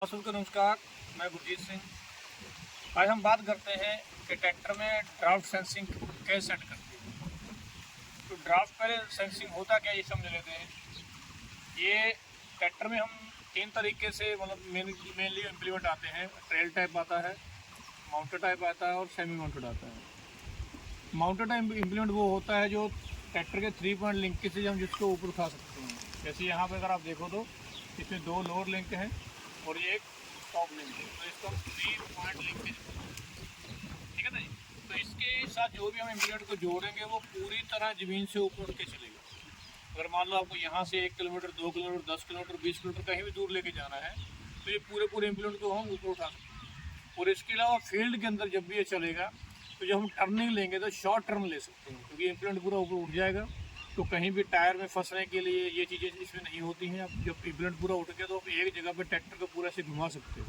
को नमस्कार, मैं गुरजीत सिंह। आज हम बात करते हैं कि ट्रैक्टर में ड्राफ्ट सेंसिंग कैसे सेट करते हैं। तो ड्राफ्ट पहले सेंसिंग होता क्या ये समझ लेते हैं। ये ट्रैक्टर में हम तीन तरीके से मतलब मेनली इम्प्लीमेंट आते हैं। ट्रेल टाइप आता है, माउंटेड टाइप आता है और सेमी माउंटेड आता है। माउंटेड टाइप इम्प्लीमेंट वो होता है जो ट्रैक्टर के 3 पॉइंट लिंक से हम जिसको ऊपर उठा सकते हैं। जैसे यहाँ पर अगर आप देखो तो इसमें 2 लोअर लिंक हैं और ये एक टॉप लिंक है, तो इसको हम 3 पॉइंट लिंकेज, ठीक है ना जी। तो इसके साथ जो भी हम इम्प्लीमेंट को जोड़ेंगे वो पूरी तरह ज़मीन से ऊपर उठ के चलेगा। अगर मान लो आपको यहाँ से 1 किलोमीटर, 2 किलोमीटर, 10 किलोमीटर, 20 किलोमीटर कहीं भी दूर लेके जाना है तो ये पूरे इम्प्लीमेंट को हम ऊपर उठा सकते हैं। और इसके अलावा फील्ड के अंदर जब भी ये चलेगा तो जब हम टर्निंग लेंगे तो शॉर्ट टर्न ले सकते हैं, क्योंकि इम्प्लीमेंट पूरा ऊपर उठ जाएगा। तो कहीं भी टायर में फंसने के लिए ये चीज़ें इसमें नहीं होती हैं। अब जब इम्प्लीमेंट पूरा उठ गया तो आप एक जगह पे ट्रैक्टर को पूरा से घुमा सकते हो।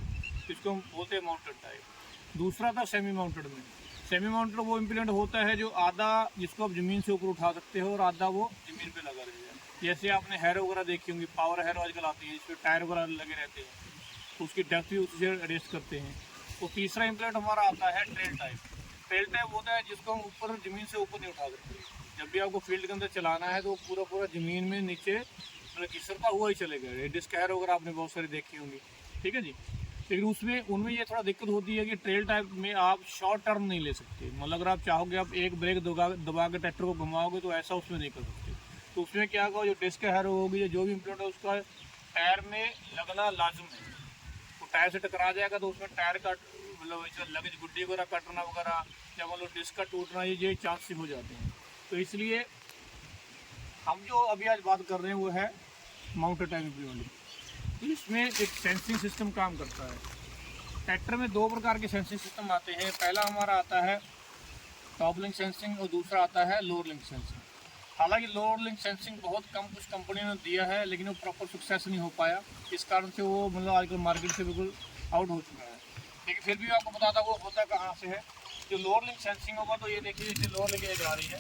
तो इसको हम बोलते हैं माउंटेड टाइप। दूसरा था सेमी माउंटेड में। सेमी माउंटेड वो इम्प्लीमेंट होता है जो आधा जिसको आप ज़मीन से ऊपर उठा सकते हो और आधा वो ज़मीन पे लगा रहेगा। जैसे आपने हैरो वगैरह देखी होंगी, पावर हैरो आजकल आती है जिसमें टायर वगैरह लगे रहते हैं, तो उसकी डेप्थ भी उससे एडजस्ट करते हैं। तो तीसरा इम्प्लीमेंट हमारा आता है ट्रेल टाइप। ट्रेल टाइप होता है जिसको हम ऊपर ज़मीन से ऊपर नहीं उठा सकते। जब भी आपको फील्ड के अंदर चलाना है तो पूरा ज़मीन में नीचे मतलब घिसरता हुआ ही चलेगा। डिस्क हैरो वगैरह आपने बहुत सारी देखी होंगी, ठीक है जी। लेकिन उनमें ये थोड़ा दिक्कत होती है कि ट्रेल टाइप में आप शॉर्ट टर्न नहीं ले सकते। मतलब अगर आप चाहोगे आप एक ब्रेक दबा के ट्रैक्टर को घुमाओगे तो ऐसा उसमें नहीं कर सकते। तो उसमें क्या होगा, जो डिस्क हैरो होगी या जो भी इम्प्लीमेंट है उसका टायर में लगना लाजम है। तो टायर से टकरा जाएगा तो उसमें टायर का मतलब लगेज गुड्डी वगैरह कटना वगैरह या मतलब डिस्क का टूटना ये चांसेस हो जाते हैं। तो इसलिए हम जो अभी आज बात कर रहे हैं वो है माउंटेड टाइप इम्प्लीमेंट। तो इसमें एक सेंसिंग सिस्टम काम करता है। ट्रैक्टर में 2 प्रकार के सेंसिंग सिस्टम आते हैं। पहला हमारा आता है टॉप लिंक सेंसिंग और दूसरा आता है लोअर लिंक सेंसिंग। हालांकि लोअर लिंक सेंसिंग बहुत कम कुछ कंपनियों ने दिया है, लेकिन वो प्रॉपर सक्सेस नहीं हो पाया। इस कारण से वो मतलब आजकल मार्केट से बिल्कुल आउट हो चुका है। लेकिन फिर भी आपको बताता वो होता कहाँ से है। जो लोअर लिंक सेंसिंग होगा तो ये देखिए इसकी लोअर लिंक एक आ रही है,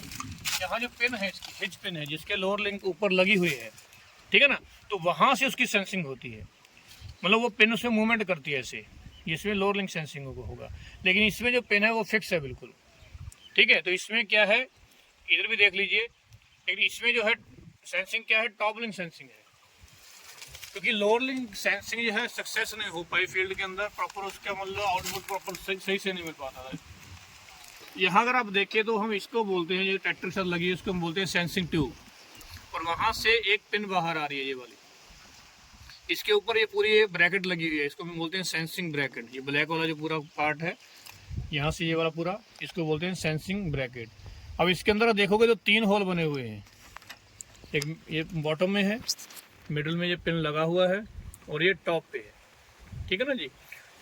यहाँ जो पिन है इसकी हिच पिन है जिसके लोअर लिंक ऊपर लगी हुई है, ठीक है ना। तो वहाँ से उसकी सेंसिंग होती है, मतलब वो पिन उसमें मूवमेंट करती है ऐसे, इसमें लोअर लिंक सेंसिंग होगा। लेकिन इसमें जो पिन है वो फिक्स है बिल्कुल, ठीक है। तो इसमें क्या है, इधर भी देख लीजिए। लेकिन इसमें जो है सेंसिंग क्या है, टॉप लिंक सेंसिंग है। क्योंकि लोअर लिंक सेंसिंग जो है सक्सेस नहीं हो पाई फील्ड के अंदर, प्रॉपर उसका मतलब आउटपुट प्रॉपर सही से नहीं मिल पाता था। यहाँ अगर आप देखें तो हम इसको बोलते हैं, जो ट्रैक्टर के साथ लगी है उसको हम बोलते हैं सेंसिंग ट्यूब। और वहाँ से एक पिन बाहर आ रही है ये वाली, इसके ऊपर ये पूरी ब्रैकेट लगी हुई है, इसको हम बोलते हैं सेंसिंग ब्रैकेट। ये ब्लैक वाला जो पूरा पार्ट है यहाँ से ये वाला पूरा, इसको बोलते हैं सेंसिंग ब्रैकेट। अब इसके अंदर देखोगे तो 3 होल बने हुए हैं। एक ये बॉटम में है, मिडल में ये पिन लगा हुआ है और ये टॉप पे है, ठीक है ना जी।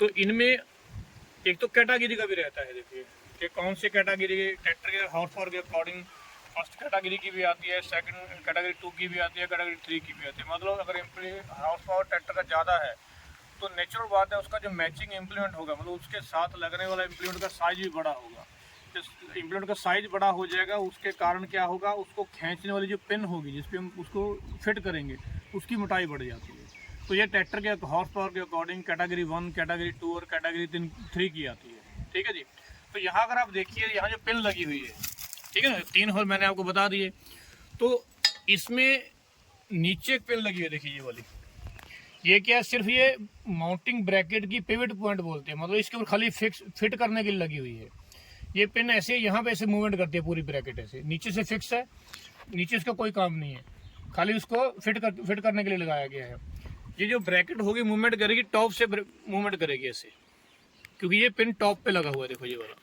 तो इनमें एक तो कैटेगरी का भी रहता है, देखिए कि कौन सी कैटेगरी ट्रैक्टर के हॉर्स पावर के अकॉर्डिंग फर्स्ट कैटेगरी की भी आती है, सेकंड कैटेगरी 2 की भी आती है, कैटेगरी 3 की भी आती है। मतलब अगर हॉर्स पावर ट्रैक्टर का ज़्यादा है तो नेचुरल बात है उसका जो मैचिंग इम्प्लीमेंट होगा, मतलब उसके साथ लगने वाला इम्प्लीमेंट का साइज भी बड़ा होगा। तो इम्प्लीमेंट का साइज बड़ा हो जाएगा, उसके कारण क्या होगा, उसको खींचने वाली जो पिन होगी जिस पर हम उसको फिट करेंगे उसकी मोटाई बढ़ जाती है। तो ये ट्रैक्टर के हॉर्स पावर के अकॉर्डिंग कैटेगरी 1, कैटेगरी 2 और कैटेगरी 3 की आती है, ठीक है जी। तो यहाँ अगर आप देखिए यहाँ जो पिन लगी हुई है, ठीक है ना, 3 होल मैंने आपको बता दिए। तो इसमें नीचे एक पिन लगी है, देखिए ये वाली, ये क्या है, सिर्फ ये माउंटिंग ब्रैकेट की पिवट पॉइंट बोलते हैं। मतलब इसके ऊपर खाली फिट करने के लिए लगी हुई है। ये पिन ऐसे यहाँ पे ऐसे मूवमेंट करती है, पूरी ब्रैकेट ऐसे नीचे से फिक्स है, नीचे इसका कोई काम नहीं है, खाली उसको फिट करने के लिए लगाया गया है। ये जो ब्रैकेट होगी मूवमेंट करेगी, टॉप से मूवमेंट करेगी ऐसे, क्योंकि ये पिन टॉप पे लगा हुआ है, देखो ये वाला,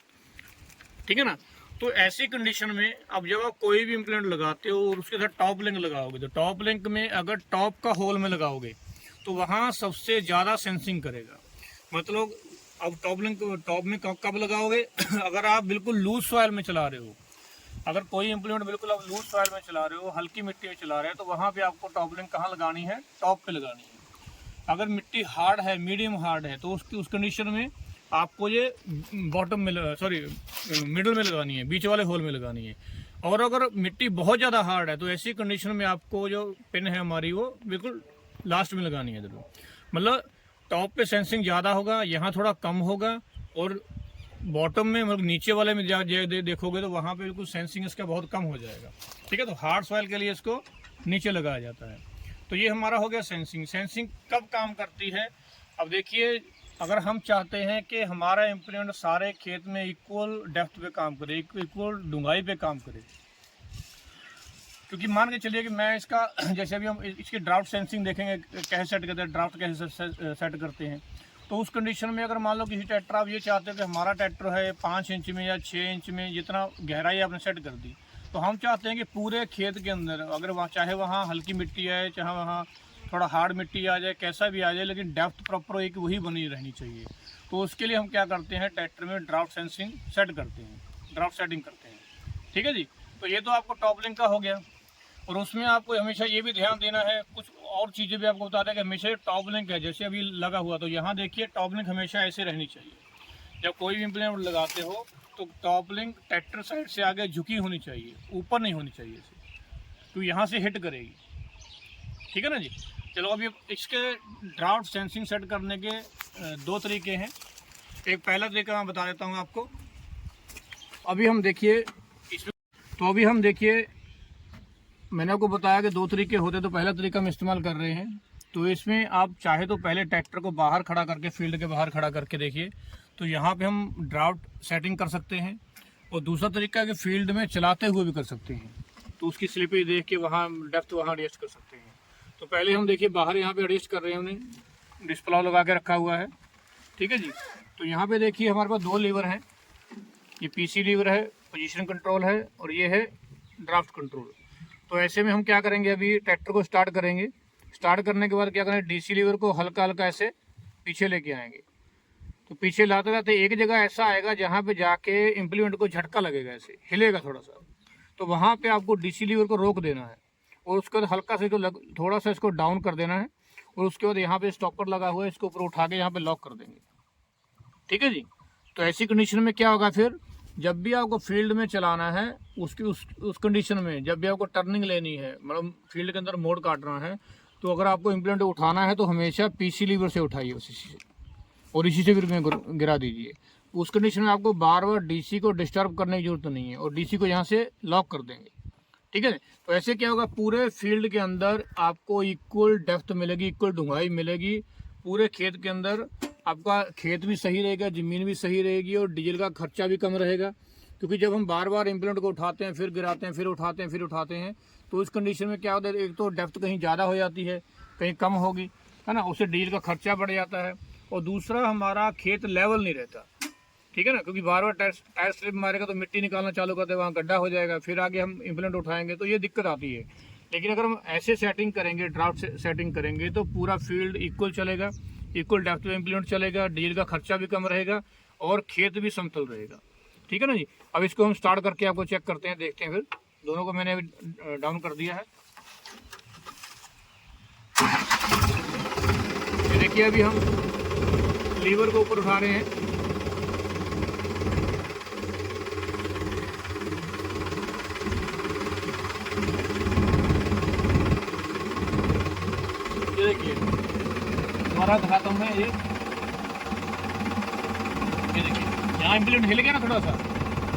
ठीक है ना। तो ऐसी कंडीशन में अब जब आप कोई भी इम्प्लीमेंट लगाते हो और उसके साथ टॉप लिंक लगाओगे तो टॉप लिंक में अगर टॉप का होल में लगाओगे तो वहाँ सबसे ज़्यादा सेंसिंग करेगा। मतलब अब टॉप में कब लगाओगे अगर आप बिल्कुल लूज सॉइल में चला रहे हो, अगर कोई इम्प्लीमेंट बिल्कुल आप लूज सॉइल में चला रहे हो, हल्की मिट्टी में चला रहे हो, तो वहाँ पे आपको टॉप लिंक कहाँ लगानी है, टॉप पे लगानी है। अगर मिट्टी हार्ड है, मीडियम हार्ड है, तो उस कंडीशन में आपको ये बॉटम में मिडल में लगानी है, बीच वाले होल में लगानी है। और अगर मिट्टी बहुत ज़्यादा हार्ड है तो ऐसी कंडीशन में आपको जो पिन है हमारी वो बिल्कुल लास्ट में लगानी है जरूर। मतलब टॉप पे सेंसिंग ज़्यादा होगा, यहाँ थोड़ा कम होगा, और बॉटम में मतलब नीचे वाले में देखोगे तो वहाँ पे बिल्कुल सेंसिंग इसका बहुत कम हो जाएगा। ठीक है, तो हार्ड सॉइल के लिए इसको नीचे लगाया जाता है। तो ये हमारा हो गया सेंसिंग। सेंसिंग कब काम करती है? अब देखिए, अगर हम चाहते हैं कि हमारा इम्प्लीमेंट सारे खेत में इक्वल डेप्थ पे काम करे, इक्वल डूंगाई पे काम करे, क्योंकि मान के चलिए कि मैं इसका जैसे अभी हम इसकी ड्राफ्ट सेंसिंग देखेंगे कैसे सेट करते हैं, ड्राफ्ट कैसे सेट करते हैं। तो उस कंडीशन में अगर मान लो किसी ट्रैक्टर आप ये चाहते हो कि हमारा ट्रैक्टर है 5 इंच में या 6 इंच में, जितना गहराई आपने सेट कर दी, तो हम चाहते हैं कि पूरे खेत के अंदर अगर वहाँ चाहे वहाँ हल्की मिट्टी आए, चाहे वहाँ थोड़ा हार्ड मिट्टी आ जाए, कैसा भी आ जाए, लेकिन डेप्थ प्रॉपर एक वही बनी रहनी चाहिए। तो उसके लिए हम क्या करते हैं, ट्रैक्टर में ड्राफ्ट सेंसिंग सेट करते हैं, ड्राफ्ट सेटिंग करते हैं। ठीक है जी। तो ये तो आपको टॉप लिंक का हो गया, और उसमें आपको हमेशा ये भी ध्यान देना है, कुछ और चीज़ें भी आपको बताते हैं कि हमेशा टॉप लिंक है, जैसे अभी लगा हुआ, तो यहाँ देखिए टॉप लिंक हमेशा ऐसे रहनी चाहिए। जब कोई भी इम्प्लीमेंट लगाते हो तो टॉप लिंक ट्रैक्टर साइड से आगे झुकी होनी चाहिए, ऊपर नहीं होनी चाहिए इसे, तो यहाँ से हिट करेगी। ठीक है ना जी। चलो अभी इसके ड्राफ्ट सेंसिंग सेट करने के 2 तरीके हैं। एक पहला तरीका मैं बता देता हूँ आपको। अभी हम देखिए इसमें, तो अभी हम देखिए मैंने आपको बताया कि 2 तरीके होते, तो पहला तरीका हम इस्तेमाल कर रहे हैं। तो इसमें आप चाहे तो पहले ट्रैक्टर को बाहर खड़ा करके, फील्ड के बाहर खड़ा करके देखिए, तो यहाँ पे हम ड्राफ्ट सेटिंग कर सकते हैं। और दूसरा तरीका है कि फील्ड में चलाते हुए भी कर सकते हैं, तो उसकी स्लिपेज देख के वहाँ डेप्थ वहाँ एडजस्ट कर सकते हैं। तो पहले हम देखिए बाहर यहाँ पे एडजस्ट कर रहे हैं, हमने डिस्प्ले लगा के रखा हुआ है। ठीक है जी। तो यहाँ पे देखिए हमारे पास 2 लीवर हैं, ये पीसी लीवर है, पोजीशन कंट्रोल है, और ये है ड्राफ्ट कंट्रोल। तो ऐसे में हम क्या करेंगे, अभी ट्रैक्टर को स्टार्ट करेंगे। स्टार्ट करने के बाद क्या करेंगे, डीसी लीवर को हल्का हल्का ऐसे पीछे लेके आएंगे। तो पीछे लाते लाते एक जगह ऐसा आएगा जहाँ पे जाके इम्प्लीमेंट को झटका लगेगा, ऐसे हिलेगा थोड़ा सा, तो वहाँ पे आपको डीसी लीवर को रोक देना है, और उसके बाद हल्का से थोड़ा सा इसको डाउन कर देना है, और उसके बाद यहाँ पे स्टॉपर लगा हुआ है, इसको ऊपर उठा के यहाँ पे लॉक कर देंगे। ठीक है जी। तो ऐसी कंडीशन में क्या होगा, फिर जब भी आपको फील्ड में चलाना है, उसकी उस कंडीशन में जब भी आपको टर्निंग लेनी है, मतलब फील्ड के अंदर मोड़ काटना है, तो अगर आपको इम्प्लीमेंट उठाना है तो हमेशा पीसी लीवर से उठाइए उसी से, और इसी से फिर गिरा दीजिए। उस कंडीशन में आपको बार बार डीसी को डिस्टर्ब करने की जरूरत नहीं है, और डीसी को यहाँ से लॉक कर देंगे। ठीक है। तो ऐसे क्या होगा, पूरे फील्ड के अंदर आपको इक्वल डेप्थ मिलेगी, इक्वल डूंगाई मिलेगी। पूरे खेत के अंदर आपका खेत भी सही रहेगा, ज़मीन भी सही रहेगी, और डीजल का खर्चा भी कम रहेगा। क्योंकि जब हम बार बार इम्प्लीमेंट को उठाते हैं, फिर गिराते हैं, फिर उठाते हैं, फिर उठाते हैं, तो उस कंडीशन में क्या होता है, एक तो डेप्थ कहीं ज़्यादा हो जाती है, कहीं कम होगी, है ना, उससे डीजल का खर्चा बढ़ जाता है, और दूसरा हमारा खेत लेवल नहीं रहता। ठीक है ना, क्योंकि बार बार टायर स्लिप मारेगा तो मिट्टी निकालना चालू करते हैं, वहाँ गड्ढा हो जाएगा, फिर आगे हम इम्प्लीमेंट उठाएंगे, तो ये दिक्कत आती है। लेकिन अगर हम ऐसे सेटिंग करेंगे, ड्राफ्ट सेटिंग करेंगे, तो पूरा फील्ड इक्वल चलेगा, इक्वल डेप्थ में इम्प्लीमेंट चलेगा, डीजल का खर्चा भी कम रहेगा, और खेत भी समतल रहेगा। ठीक है ना जी। अब इसको हम स्टार्ट करके आपको चेक करते हैं, देखते हैं। फिर दोनों को मैंने अभी डाउन कर दिया है। ये देखिए अभी हम लीवर को ऊपर उठा रहे हैं। ये देखिए दोबारा दिखाता हूँ मैं, ये देखिए यहाँ इम्प्लीमेंट हिल गया ना थोड़ा सा,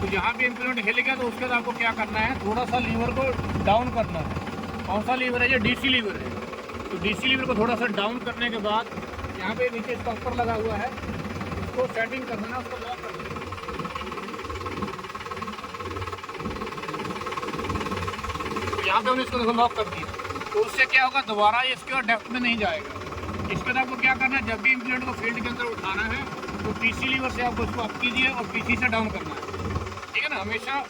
तो यहाँ भी इम्प्लीमेंट हिल गया, तो उसके बाद आपको क्या करना है, थोड़ा सा लीवर को डाउन करना है। कौन सा लीवर है, ये डीसी लीवर है। तो डीसी लीवर को थोड़ा सा डाउन करने के बाद यहाँ पे नीचे स्टॉपर लगा हुआ है, उसको सेटिंग कर देना, उसको लॉक कर देना। तो यहाँ पे हमने इसको देखो लॉक कर दिया, तो उससे क्या होगा, दोबारा इसके और डेप्थ में नहीं जाएगा। इसके बाद आपको क्या करना है, जब भी इम्प्लीमेंट को फील्ड के अंदर उठाना है, तो पीसी लीवर से आपको उसको अप कीजिए और पीसी से डाउन करना है। ठीक है ना, हमेशा।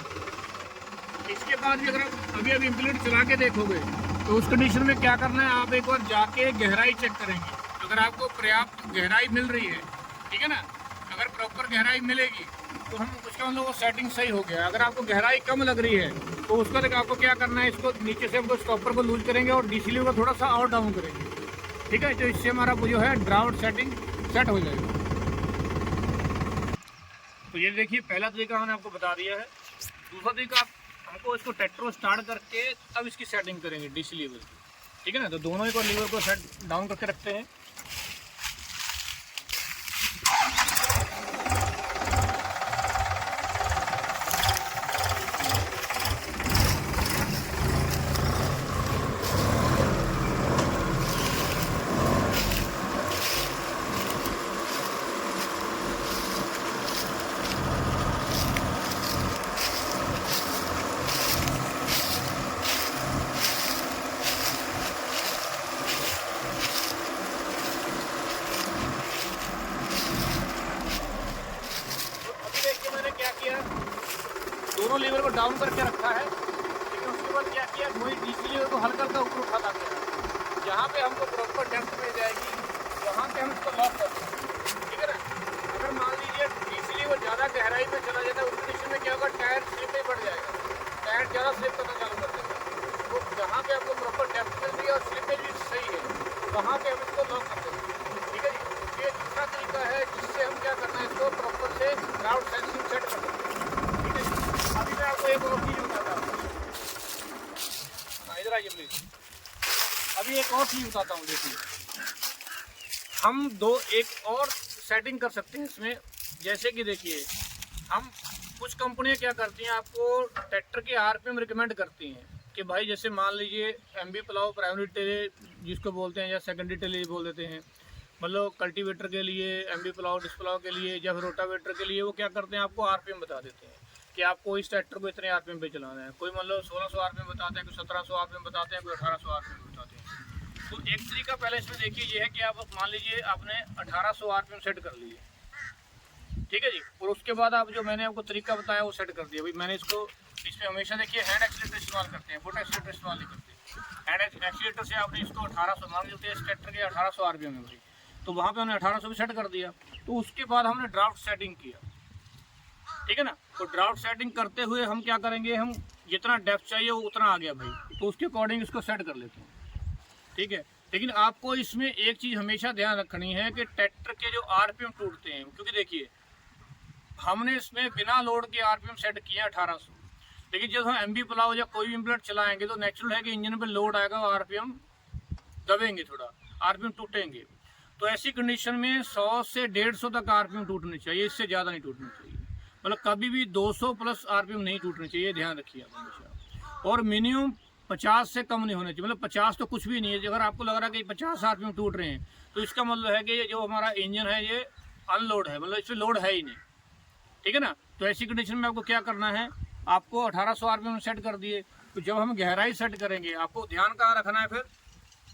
इसके बाद भी अगर आप अभी इम्प्लीमेंट चला के देखोगे, तो उस कंडीशन में क्या करना है, आप एक बार जाके गहराई चेक करेंगे। अगर आपको पर्याप्त गहराई मिल रही है, ठीक है ना, अगर प्रॉपर गहराई मिलेगी, तो हम उसका हम लोग सेटिंग सही हो गया। अगर आपको गहराई कम लग रही है, तो उसका तक आपको क्या करना है, इसको नीचे से हमको स्टॉपर को लूज करेंगे और डीसी लीवर को थोड़ा सा और डाउन करेंगे। ठीक है, तो इससे हमारा जो है ड्राफ्ट सेटिंग सेट हो जाएगा। तो ये देखिए पहला तरीका मैंने आपको बता दिया है। दूसरा तरीका, हमको इसको ट्रैक्टर को स्टार्ट करके तब इसकी सेटिंग करेंगे डीसी लीवर। ठीक है ना, तो दोनों ही को लीवर को सेट डाउन करके रखते हैं। दोनों लीवर को डाउन करके रखा है, लेकिन उसके बाद क्या किया, वही डीसी लीवर को हल्का हल्का ऊपर उठाता गया। जहाँ पे हमको प्रॉपर डेप्थ मिल जाएगी वहाँ पे हम इसको लॉक कर देंगे, ठीक है ना। अगर मान लीजिए डीसी लीवर ज़्यादा गहराई में चला जाता है, उस कंडीशन में क्या होगा, टायर स्लिप ही बढ़ जाएगा, टायर ज़्यादा स्लिप करना चालू कर देगा। तो जहाँ पे आपको प्रॉपर डेप्थ मिल रही है और स्लिपेज भी सही है, वहाँ पे हम इसको लॉक कर देंगे, ठीक है जी। ये दूसरा तरीका है जिससे हम क्या करना है, इसको प्रॉपर से ड्राफ्ट सेंसिंग सेट कर देंगे, ठीक है जी। अभी मैं आपको एक और चीज़ बताता हूँ, इधर आइए प्लीज़। अभी एक और चीज़ बताता हूँ, देखिए हम एक और सेटिंग कर सकते हैं इसमें। जैसे कि देखिए, हम कुछ कंपनियां क्या करती हैं, आपको ट्रैक्टर के आरपीएम रिकमेंड करती हैं कि भाई जैसे मान लीजिए एमबी प्लाव प्राइमरी टेले जिसको बोलते हैं, या सेकेंडरी टेले बोल देते हैं, मतलब कल्टीवेटर के लिए, एमबी प्लाव डिस्क प्लाव के लिए, या फिर रोटावेटर के लिए, वो क्या करते हैं, आपको आरपीएम बता देते हैं कि आपको इस ट्रैक्टर को इतने आरपीएम पे चलाना है। कोई मतलब 1600 आरपीएम बताते हैं, कोई 1700 आरपीएम बताते हैं, कोई 1800 आरपीएम बताते हैं। तो एक तरीका पहले इसमें देखिए ये है कि आप मान लीजिए आपने 1800 आरपीएम सेट कर लिए, ठीक है जी, और उसके बाद आप जो मैंने आपको तरीका बताया वो सेट कर दिया। भाई मैंने इसमें हमेशा देखिए हैंड एक्सीलेटर इस्तेमाल करते हैं, फुट एक्सीलेटर इस्तेमाल नहीं करते। हैंड एक्सीलेटर से आपने इसको 1800 मान लेते हैं, इस ट्रैक्टर के 1800 आरपीएम है भाई, तो वहाँ पे हमने 1800 भी सेट कर दिया। तो उसके बाद हमने ड्राफ्ट सेटिंग किया, ठीक है ना। तो ड्राफ्ट सेटिंग करते हुए हम क्या करेंगे, हम जितना डेप्थ चाहिए वो उतना आ गया भाई, तो उसके अकॉर्डिंग इसको सेट कर लेते हैं, ठीक है। लेकिन आपको इसमें एक चीज़ हमेशा ध्यान रखनी है कि ट्रैक्टर के जो आरपीएम टूटते हैं, क्योंकि देखिए हमने इसमें बिना लोड के आरपीएम सेट किया 1800, लेकिन जब हम एमबी प्लाव या कोई भी इम्प्लेट चलाएंगे तो नेचुरल है कि इंजन पे लोड आएगा, आरपीएम दबेंगे, थोड़ा आरपीएम टूटेंगे। तो ऐसी कंडीशन में 100 से 150 तक आरपीएम टूटने चाहिए, इससे ज़्यादा नहीं टूटना चाहिए। मतलब कभी भी 200 प्लस आरपीएम नहीं टूटने चाहिए, ध्यान रखिए आप हमेशा। और मिनिमम 50 से कम नहीं होना चाहिए, मतलब 50 तो कुछ भी नहीं है। अगर आपको लग रहा है कि 50 आरपीएम टूट रहे हैं तो इसका मतलब है कि ये जो हमारा इंजन है ये अनलोड है, मतलब इसमें लोड है ही नहीं, ठीक है ना। तो ऐसी कंडीशन में आपको क्या करना है, आपको 1800 आरपीएम सेट कर दिए। तो जब हम गहराई सेट करेंगे, आपको ध्यान कहाँ रखना है, फिर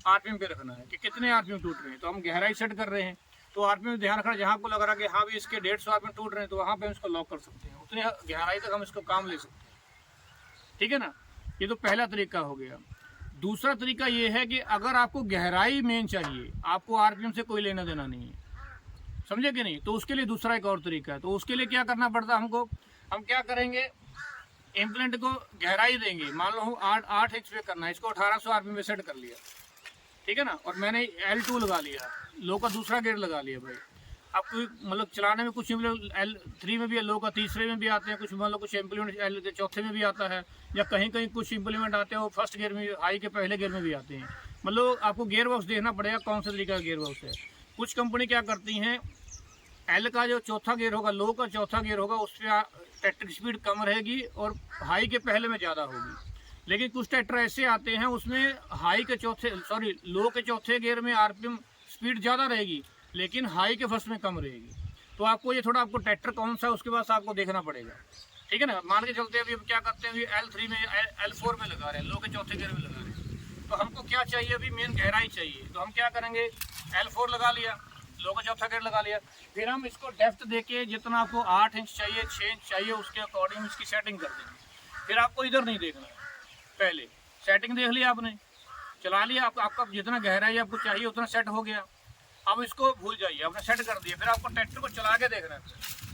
आरपीएम पे रखना है कि कितने आरपीएम टूट रहे हैं। तो हम गहराई सेट कर रहे हैं तो आरपीएम ध्यान रखना, जहाँ आपको लग रहा है कि हाँ भी इसके 150 आरपीएम टूट रहे हैं तो वहाँ पे हम इसको लॉक कर सकते हैं, उतनी गहराई तक हम इसको काम ले सकते हैं, ठीक है ना। ये तो पहला तरीका हो गया। दूसरा तरीका ये है कि अगर आपको गहराई मेन चाहिए, आपको आरपीएम से कोई लेना देना नहीं है, समझे कि नहीं, तो उसके लिए दूसरा एक और तरीका है। तो उसके लिए क्या करना पड़ता है हमको, हम क्या करेंगे, इम्प्लेंट को गहराई देंगे, मान लो 8 इंच पे करना है, इसको 1800 आरपीएम में सेट कर लिया, ठीक है ना। और मैंने L2 लगा लिया, लो का दूसरा गेयर लगा लिया भाई। आपको मतलब चलाने में कुछ L3 में भी है, लो का तीसरे में भी आते हैं, कुछ मतलब कुछ इम्प्लीमेंट L के चौथे में भी आता है, या कहीं कहीं कुछ इम्प्लीमेंट आते हैं वो फर्स्ट गियर में, हाई के पहले गियर में भी आते हैं। मतलब आपको गियर बॉक्स देखना पड़ेगा कौन सा तरीका का गियर बॉक्स है। कुछ कंपनी क्या करती हैं, L का जो चौथा गियर होगा, लो का चौथा गियर होगा, उस पर ट्रैक्टर की स्पीड कम रहेगी और हाई के पहले में ज़्यादा होगी। लेकिन कुछ ट्रैक्टर ऐसे आते हैं उसमें लो के चौथे गियर में आरपीएम स्पीड ज़्यादा रहेगी, लेकिन हाई के फर्स्ट में कम रहेगी। तो आपको ये थोड़ा, आपको ट्रैक्टर कौन सा है उसके बाद आपको देखना पड़ेगा, ठीक है ना। मान के चलते हैं अभी हम क्या करते हैं, अभी L3 में L4 में लगा रहे हैं, लो के चौथे गियर में लगा रहे हैं। तो हमको क्या चाहिए, अभी मेन गहराई चाहिए, तो हम क्या करेंगे, L4 लगा लिया, लो का चौथा गियर लगा लिया। फिर हम इसको डेप्थ देके जितना आपको 8 इंच चाहिए, 6 इंच चाहिए, उसके अकॉर्डिंग इसकी सेटिंग कर देंगे। फिर आपको इधर नहीं देखना है, पहले सेटिंग देख लिया आपने, चला लिया, आपका जितना गहराई आपको चाहिए उतना सेट हो गया। अब इसको भूल जाइए, आपने सेट कर दिया। फिर आपको ट्रैक्टर को चला के देखना है,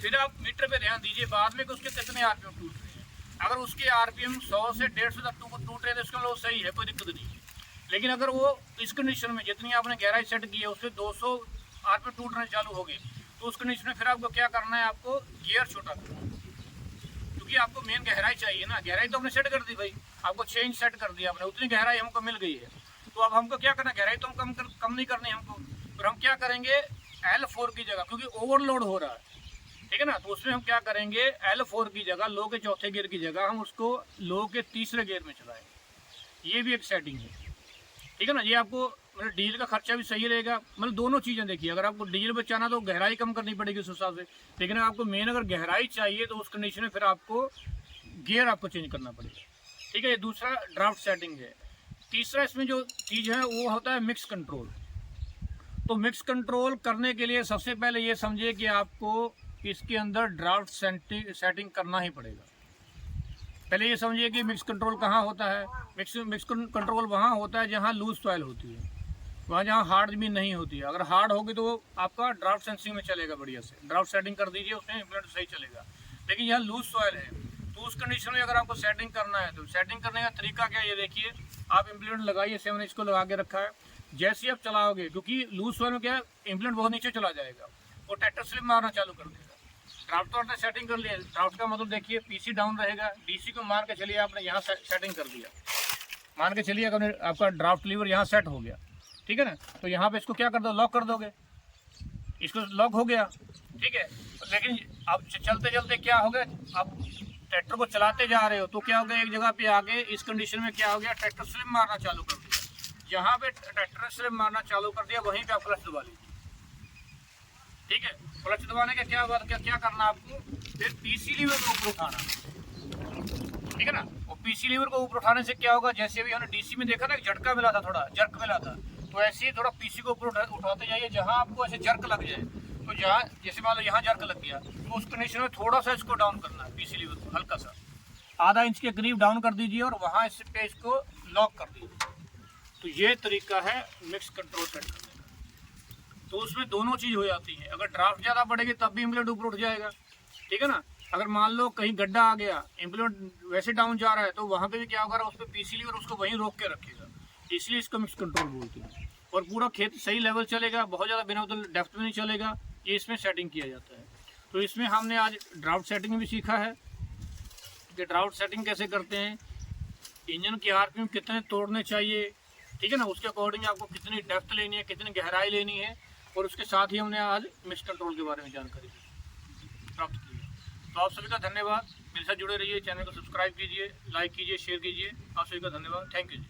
फिर आप मीटर पे ध्यान दीजिए बाद में कि उसके कितने आरपीएम टूट रहे हैं। अगर उसके आरपीएम 100 से 150 तक टूट रहे हैं तो इसका मतलब सही है, कोई दिक्कत नहीं है। लेकिन अगर वो इस कंडीशन में जितनी आपने गहराई सेट की है उससे 200 आरपीएम टूटने चालू हो गए, तो उस कंडीशन में फिर आपको क्या करना है, आपको गियर छोटा करना है, क्योंकि आपको मेन गहराई चाहिए ना। गहराई तो आपने सेट कर दी भाई, आपको 6 इंच सेट कर दिया आपने, उतनी गहराई हमको मिल गई है। तो अब हमको क्या करना है, गहराई तो हम कम नहीं करनी हमको, फिर हम क्या करेंगे, L4 की जगह, क्योंकि ओवरलोड हो रहा है, ठीक है ना, तो उसमें हम क्या करेंगे, L4 की जगह, लो के चौथे गियर की जगह हम उसको लो के तीसरे गियर में चलाएंगे। ये भी एक सेटिंग है, ठीक है ना। ये आपको मतलब डीजल का खर्चा भी सही रहेगा। मतलब दोनों चीज़ें देखिए, अगर आपको डीजल बचाना तो गहराई कम करनी पड़ेगी उस हिसाब से, लेकिन आपको मेन अगर गहराई चाहिए तो उस कंडीशन में फिर आपको गियर आपको चेंज करना पड़ेगा, ठीक है। ये दूसरा ड्राफ्ट सेटिंग है। तीसरा इसमें जो चीज़ है वो होता है मिक्स कंट्रोल। तो मिक्स कंट्रोल करने के लिए सबसे पहले ये समझिए कि आपको इसके अंदर ड्राफ्ट सेटिंग करना ही पड़ेगा। पहले ये समझिए कि मिक्स कंट्रोल कहाँ होता है। मिक्स कंट्रोल वहाँ होता है जहाँ लूज सॉइल होती है, वहाँ जहाँ हार्ड जमीन नहीं होती है। अगर हार्ड होगी तो वो आपका ड्राफ्ट सेंसिंग में चलेगा बढ़िया से, ड्राफ्ट सेटिंग कर दीजिए उसमें इम्प्लीमेंट सही चलेगा। लेकिन यहाँ लूज सॉइल है तो उस कंडीशन में अगर आपको सेटिंग करना है तो सेटिंग करने का तरीका क्या है, ये देखिए। आप इम्प्लीमेंट लगाइए, 7 इंच को लगा के रखा है। जैसे ही आप चलाओगे, क्योंकि लूज सॉइल में क्या है, इम्प्लीमेंट बहुत नीचे चला जाएगा, वो ट्रैक्टर स्लिप मारना चालू कर देगा। ड्राफ्ट तो आपने सेटिंग कर लिया, ड्राफ्ट का मतलब देखिए पीसी डाउन रहेगा, डीसी को मान के चलिए आपने यहाँ सेटिंग कर दिया, मान के चलिए अगर आपका ड्राफ्ट लीवर यहाँ सेट हो गया, ठीक है ना। तो यहाँ पे इसको क्या कर दो, लॉक कर दोगे, इसको लॉक हो गया, ठीक है। लेकिन अब चलते चलते क्या हो गया, अब ट्रैक्टर को चलाते जा रहे हो तो क्या हो गया, एक जगह पे आगे इस कंडीशन में क्या हो गया, ट्रैक्टर स्लिप मारना चालू कर दिया। जहाँ पे ट्रैक्टर स्लिप मारना चालू कर दिया वहीं पे आप क्लच दबा लीजिए, ठीक है। क्लच दबाने का क्या करना आपको, फिर पीसी लीवर को ऊपर उठाना, ठीक है ना। और पीसी लीवर को ऊपर उठाने से क्या होगा, जैसे अभी हमने डीसी में देखा ना, झटका मिला था, थोड़ा जर्क मिला था, तो ऐसे ही थोड़ा पीसी को ऊपर उठाते जाइए। जहाँ आपको ऐसे जर्क लग जाए, तो जहाँ जैसे मान लो यहाँ जर्क लग गया, तो उस कंडीशन में थोड़ा सा इसको डाउन करना है, पीसी लीवर को हल्का सा आधा इंच के करीब डाउन कर दीजिए और वहाँ इस पे इसको लॉक कर दीजिए। तो ये तरीका है मिक्स कंट्रोल सेट करने का। तो उसमें दोनों चीज़ हो जाती है, अगर ड्राफ्ट ज़्यादा बढ़ेगी तब भी इम्प्लीमेंट ऊपर उठ जाएगा, ठीक है ना। अगर मान लो कहीं गड्ढा आ गया, इम्प्लीमेंट वैसे डाउन जा रहा है, तो वहाँ पे भी क्या होगा, उस पर पीसी लीवर उसको वहीं रोक के रखेगा, इसलिए इसको मिक्स कंट्रोल बोलते हैं। और पूरा खेत सही लेवल चलेगा, बहुत ज़्यादा बिना डेप्थ में नहीं चलेगा, ये इसमें सेटिंग किया जाता है। तो इसमें हमने आज ड्राफ्ट सेटिंग भी सीखा है कि ड्राफ्ट सेटिंग कैसे करते हैं, इंजन की आरपीएम कितने तोड़ने चाहिए, ठीक है ना, उसके अकॉर्डिंग आपको कितनी डेप्थ लेनी है, कितनी गहराई लेनी है। और उसके साथ ही हमने आज मिक्स कंट्रोल के बारे में जानकारी प्राप्त की है। तो आप सभी का धन्यवाद, मेरे साथ जुड़े रहिए, चैनल को सब्सक्राइब कीजिए, लाइक कीजिए, शेयर कीजिए। आप सभी का धन्यवाद, थैंक यू जी।